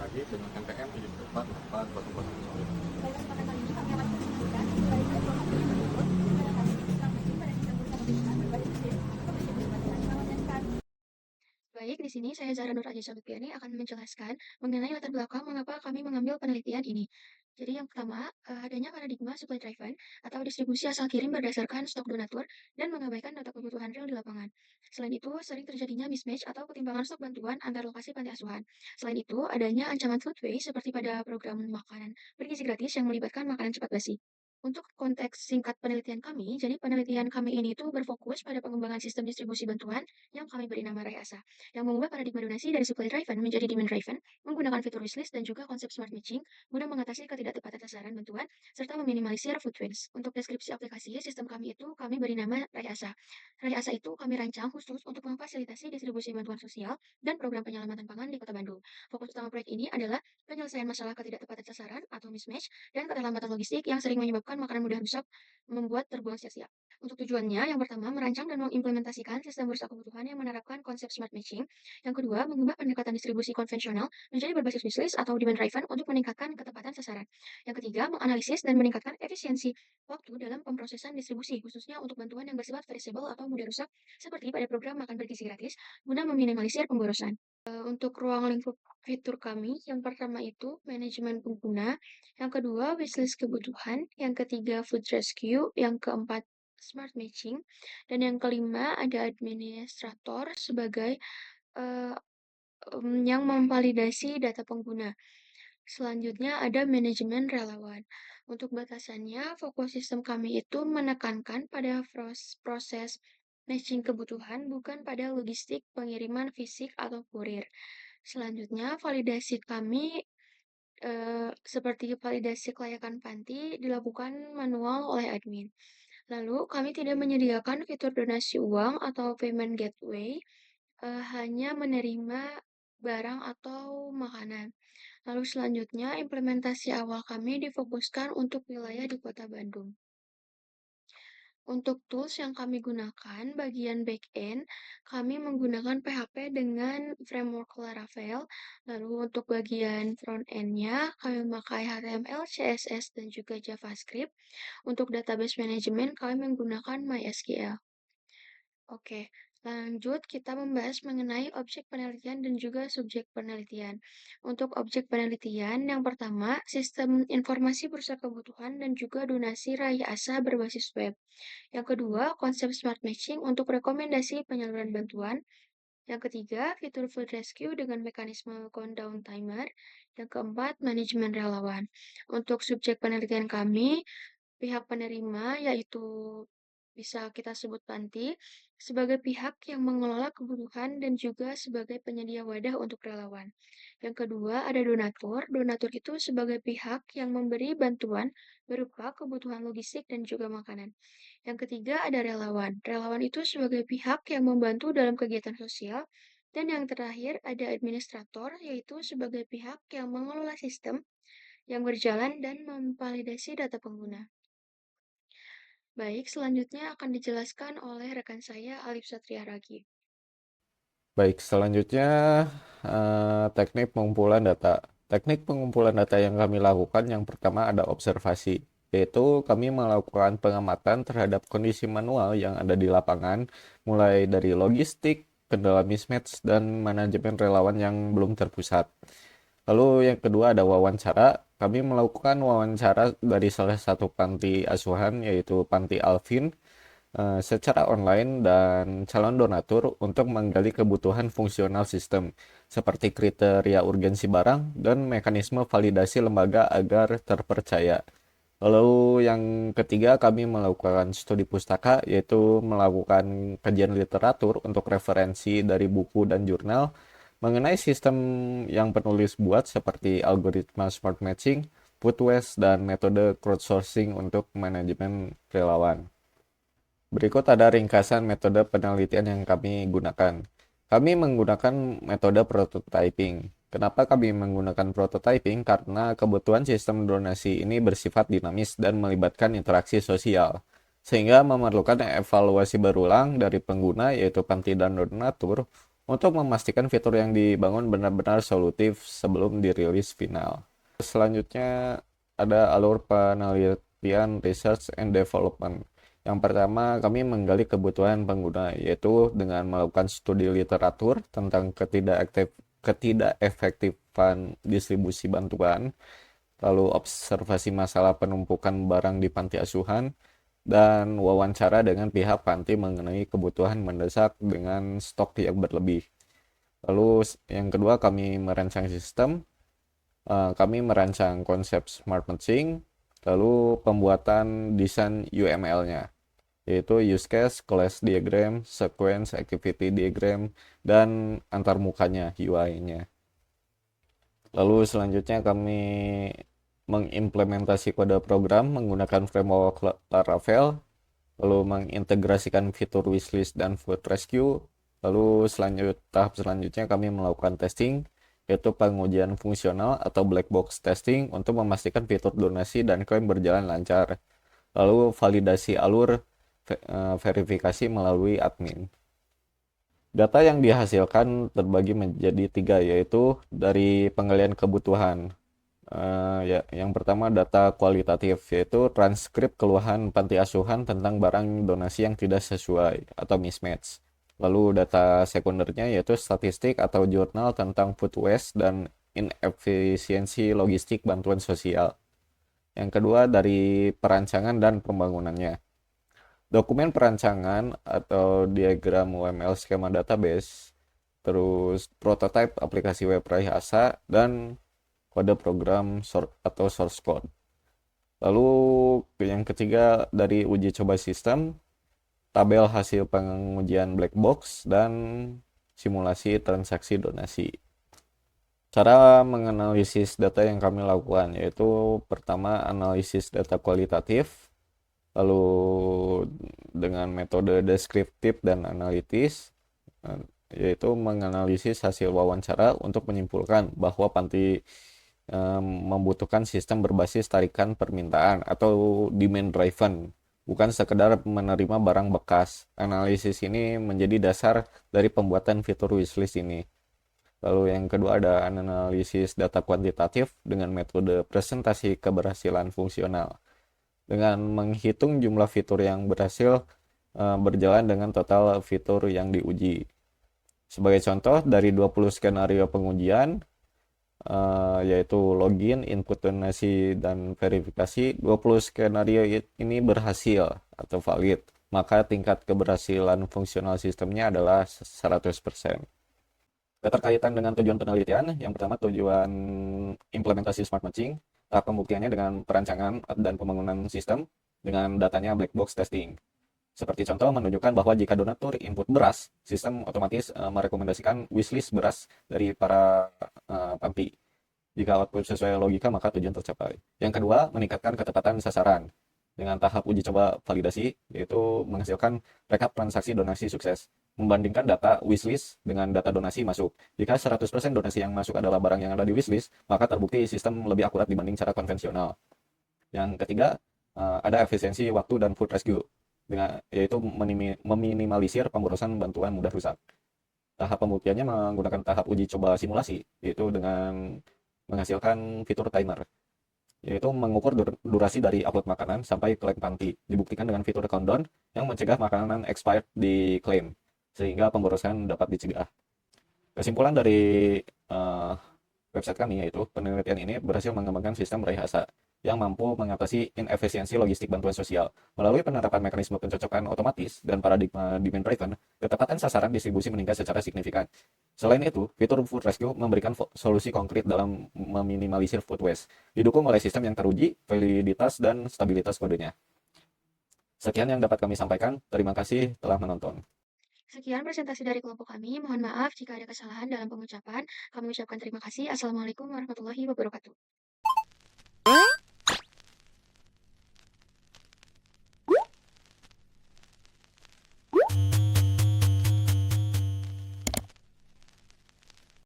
lagi dengan NPM 7444010. Pada kesempatan kali ini kami akan menunjukkan mulai dari program tersebut, implementasi smart matching pada sistem bursa pembiayaan berbasis BIM untuk distribusi bantuan. Selamat menyaksikan. Baik, di sini saya Zahra Nur Aja Sabipiani akan menjelaskan mengenai latar belakang mengapa kami mengambil penelitian ini. Jadi yang pertama, adanya paradigma supply driven atau distribusi asal kirim berdasarkan stok donatur dan mengabaikan data kebutuhan real di lapangan. Selain itu, sering terjadinya mismatch atau ketimpangan stok bantuan antar lokasi panti asuhan. Selain itu, adanya ancaman food waste seperti pada program makanan bergizi gratis yang melibatkan makanan cepat basi. Untuk konteks singkat penelitian kami, jadi penelitian kami ini tuh berfokus pada pengembangan sistem distribusi bantuan yang kami beri nama Rai Asa yang mengubah paradigma donasi dari supply driven menjadi demand driven, menggunakan fitur wishlist dan juga konsep smart matching guna mengatasi ketidaktepatan sasaran bantuan serta meminimalisir food waste. Untuk deskripsi aplikasi, sistem kami itu kami beri nama Rayasa. Rayasa itu kami rancang khusus untuk memfasilitasi distribusi bantuan sosial dan program penyelamatan pangan di Kota Bandung. Fokus utama proyek ini adalah penyelesaian masalah ketidaktepatan sasaran atau mismatch dan keterlambatan logistik yang sering menyebabkan makanan mudah rusak membuat terbuang sia-sia. Untuk tujuannya, yang pertama, merancang dan mengimplementasikan sistem bursa kebutuhan yang menerapkan konsep smart matching. Yang kedua, mengubah pendekatan distribusi konvensional menjadi berbasis wishlist atau demand driven untuk meningkatkan ketepatan sasaran. Yang ketiga, menganalisis dan meningkatkan efisiensi waktu dalam pemrosesan distribusi, khususnya untuk bantuan yang bersifat perishable atau mudah rusak, seperti pada program makan bergizi gratis, guna meminimalisir pemborosan. Untuk ruang lingkup fitur kami, yang pertama itu manajemen pengguna, yang kedua wishlist kebutuhan, yang ketiga food rescue, yang keempat smart matching, dan yang kelima ada administrator sebagai eh, yang memvalidasi data pengguna. Selanjutnya ada manajemen relawan. Untuk batasannya, fokus sistem kami itu menekankan pada proses matching kebutuhan, bukan pada logistik pengiriman fisik atau kurir. Selanjutnya, validasi kami seperti validasi kelayakan panti dilakukan manual oleh admin. Lalu, kami tidak menyediakan fitur donasi uang atau payment gateway, hanya menerima barang atau makanan. Lalu selanjutnya, implementasi awal kami difokuskan untuk wilayah di Kota Bandung. Untuk tools yang kami gunakan, bagian back-end, kami menggunakan PHP dengan framework Laravel. Lalu untuk bagian front-end-nya, kami memakai HTML, CSS, dan juga JavaScript. Untuk database management, kami menggunakan MySQL. Oke, lanjut kita membahas mengenai objek penelitian dan juga subjek penelitian. Untuk objek penelitian, yang pertama, sistem informasi bursa kebutuhan dan juga donasi Raya Asa berbasis web. Yang kedua, konsep smart matching untuk rekomendasi penyaluran bantuan. Yang ketiga, fitur food rescue dengan mekanisme countdown timer. Yang keempat, manajemen relawan. Untuk subjek penelitian kami, pihak penerima, yaitu bisa kita sebut panti, sebagai pihak yang mengelola kebutuhan dan juga sebagai penyedia wadah untuk relawan. Yang kedua, ada donatur. Donatur itu sebagai pihak yang memberi bantuan berupa kebutuhan logistik dan juga makanan. Yang ketiga, ada relawan. Relawan itu sebagai pihak yang membantu dalam kegiatan sosial. Dan yang terakhir, ada administrator, yaitu sebagai pihak yang mengelola sistem yang berjalan dan memvalidasi data pengguna. Baik, selanjutnya akan dijelaskan oleh rekan saya, Alif Satria Ragi. Baik, selanjutnya teknik pengumpulan data. Teknik pengumpulan data yang kami lakukan yang pertama ada observasi, yaitu kami melakukan pengamatan terhadap kondisi manual yang ada di lapangan, mulai dari logistik, kendala mismatch, dan manajemen relawan yang belum terpusat. Lalu yang kedua ada wawancara. Kami melakukan wawancara dari salah satu panti asuhan, yaitu Panti Alvin, secara online dan calon donatur untuk menggali kebutuhan fungsional sistem, seperti kriteria urgensi barang dan mekanisme validasi lembaga agar terpercaya. Lalu yang ketiga kami melakukan studi pustaka, yaitu melakukan kajian literatur untuk referensi dari buku dan jurnal mengenai sistem yang penulis buat seperti algoritma smart matching, food waste, dan metode crowdsourcing untuk manajemen relawan. Berikut ada ringkasan metode penelitian yang kami gunakan. Kami menggunakan metode prototyping. Kenapa kami menggunakan prototyping? Karena kebutuhan sistem donasi ini bersifat dinamis dan melibatkan interaksi sosial, sehingga memerlukan evaluasi berulang dari pengguna yaitu panti dan donatur untuk memastikan fitur yang dibangun benar-benar solutif sebelum dirilis final. Selanjutnya ada alur penelitian research and development. Yang pertama, kami menggali kebutuhan pengguna, yaitu dengan melakukan studi literatur tentang ketidakefektifan distribusi bantuan, lalu observasi masalah penumpukan barang di panti asuhan, dan wawancara dengan pihak panti mengenai kebutuhan mendesak dengan stok yang berlebih. Lalu yang kedua, kami merancang sistem. Kami merancang konsep smart matching, lalu pembuatan desain UML-nya, yaitu use case, class diagram, sequence, activity diagram, dan antarmukanya UI-nya. Lalu selanjutnya kami mengimplementasi kode program menggunakan framework Laravel, lalu mengintegrasikan fitur wishlist dan food rescue. Lalu tahap selanjutnya kami melakukan testing, yaitu pengujian fungsional atau black box testing untuk memastikan fitur donasi dan klaim berjalan lancar. Lalu validasi alur verifikasi melalui admin. Data yang dihasilkan terbagi menjadi tiga, yaitu dari penggalian kebutuhan. Ya, yang pertama data kualitatif, yaitu transkrip keluhan panti asuhan tentang barang donasi yang tidak sesuai atau mismatch. Lalu data sekundernya yaitu statistik atau jurnal tentang food waste dan inefisiensi logistik bantuan sosial. Yang kedua dari perancangan dan pembangunannya. Dokumen perancangan atau diagram UML skema database, terus prototipe aplikasi web Raihasa, dan kode program atau source code. Lalu yang ketiga dari uji coba sistem, tabel hasil pengujian black box, dan simulasi transaksi donasi. Cara menganalisis data yang kami lakukan yaitu pertama analisis data kualitatif, lalu dengan metode deskriptif dan analitis, yaitu menganalisis hasil wawancara untuk menyimpulkan bahwa panti membutuhkan sistem berbasis tarikan permintaan atau demand driven, bukan sekedar menerima barang bekas. Analisis ini menjadi dasar dari pembuatan fitur wishlist ini. Lalu yang kedua ada analisis data kuantitatif dengan metode presentasi keberhasilan fungsional, dengan menghitung jumlah fitur yang berhasil berjalan dengan total fitur yang diuji. Sebagai contoh, dari 20 skenario pengujian, yaitu login, input donasi, dan verifikasi, 20 skenario ini berhasil atau valid, maka tingkat keberhasilan fungsional sistemnya adalah 100%. Keterkaitan dengan tujuan penelitian, yang pertama tujuan implementasi smart matching, tahap pembuktiannya dengan perancangan dan pembangunan sistem dengan datanya black box testing. Seperti contoh menunjukkan bahwa jika donatur input beras, sistem otomatis merekomendasikan wishlist beras dari para panti. Jika output sesuai logika, maka tujuan tercapai. Yang kedua, meningkatkan ketepatan sasaran dengan tahap uji coba validasi, yaitu menghasilkan rekap transaksi donasi sukses. Membandingkan data wishlist dengan data donasi masuk. Jika 100% donasi yang masuk adalah barang yang ada di wishlist, maka terbukti sistem lebih akurat dibanding cara konvensional. Yang ketiga, ada efisiensi waktu dan food rescue, yaitu meminimalisir pemborosan bantuan mudah rusak. Tahap pembuktiannya menggunakan tahap uji coba simulasi, yaitu dengan menghasilkan fitur timer, yaitu mengukur durasi dari upload makanan sampai klaim panti. Dibuktikan dengan fitur countdown yang mencegah makanan expired di klaim, sehingga pemborosan dapat dicegah. Kesimpulan dari uh, website kami yaitu penelitian ini berhasil mengembangkan sistem Raihasa yang mampu mengatasi inefisiensi logistik bantuan sosial. Melalui penerapan mekanisme pencocokan otomatis dan paradigma demand driven, ketepatan sasaran distribusi meningkat secara signifikan. Selain itu, fitur Food Rescue memberikan solusi konkret dalam meminimalisir food waste, didukung oleh sistem yang teruji, validitas, dan stabilitas kodenya. Sekian yang dapat kami sampaikan. Terima kasih telah menonton. Sekian presentasi dari kelompok kami. Mohon maaf jika ada kesalahan dalam pengucapan. Kami ucapkan terima kasih. Assalamualaikum warahmatullahi wabarakatuh.